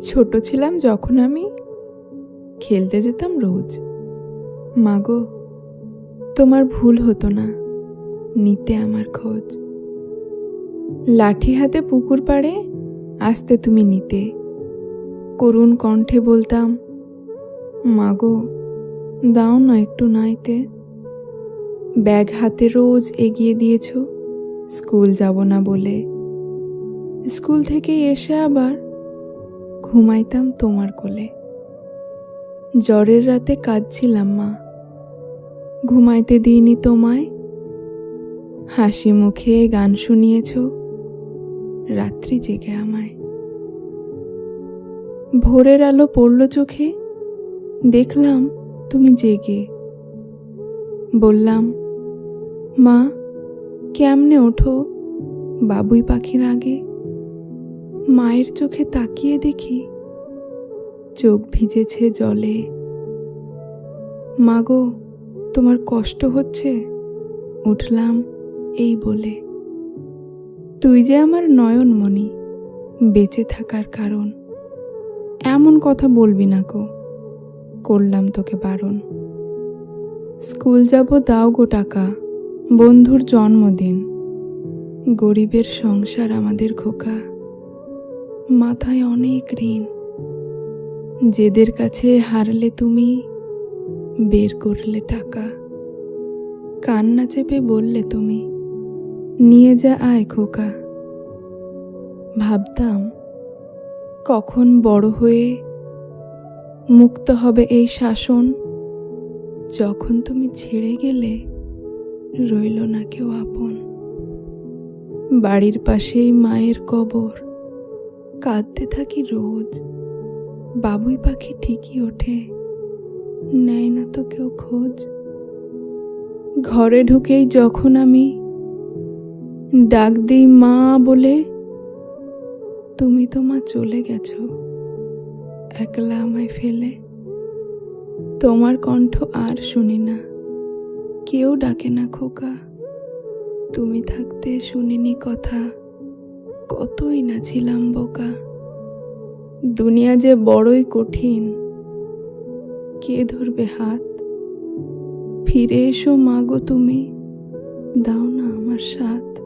ছোট ছিলাম যখন আমি খেলতে যেতাম রোজ। মাগো, তোমার ভুল হতো না নিতে আমার খোঁজ। লাঠি হাতে পুকুর পাড়ে আসতে তুমি নিতে, করুণ কণ্ঠে বলতাম, মাগো দাও না একটু নাইতে। ব্যাগ হাতে রোজ এগিয়ে দিয়েছ স্কুল যাব না বলে। স্কুল থেকে এসে আবার ঘুমাইতাম তোমার কোলে। জ্বরের রাতে কাঁদছিলাম মা, ঘুমাইতে দিইনি তোমায়। হাসি মুখে গান শুনিয়েছ রাত্রি জেগে আমায়। ভোরের আলো পড়ল চোখে, দেখলাম তুমি জেগে। বললাম, মা কেমনে ওঠো বাবুই পাখির আগে। মায়ের চোখে তাকিয়ে দেখি চোখ ভিজেছে জলে। মাগো, তোমার কষ্ট হচ্ছে, উঠলাম এই বলে। তুই যে আমার নয়নমণি, বেঁচে থাকার কারণ। এমন কথা বলবি না গো, করলাম তোকে বারণ। স্কুল যাব দাও গো টাকা, বন্ধুর জন্মদিন। গরিবের সংসার আমাদের খোকা, মাথায় অনেক ঋণ। যেদের কাছে হারলে তুমি বের করলে টাকা। কান্না চেপে বললে তুমি, নিয়ে যা আয় খোকা। ভাবতাম কখন বড় হয়ে মুক্ত হবে এই শাসন। যখন তুমি ছেড়ে গেলে রইল না কেউ আপন। বাড়ির পাশেই মায়ের কবর, কাঁদতে থাকি রোজ। বাবুই পাখি ঠিকই ওঠে, নেয় না তো কেউ খোঁজ। ঘরে ঢুকেই যখন আমি ডাক দিই মা বলে, তুমি তো মা চলে গেছো একলা আমায় ফেলে। তোমার কণ্ঠ আর শুনি না, কেউ ডাকে না খোকা। তুমি থাকতে শুনিনি কথা, কতই না ছিলাম বোকা। দুনিয়া যে বড়ই কঠিন, কে ধরবে হাত। ফিরে এসো মাগো তুমি, দাও না আমার সাথ।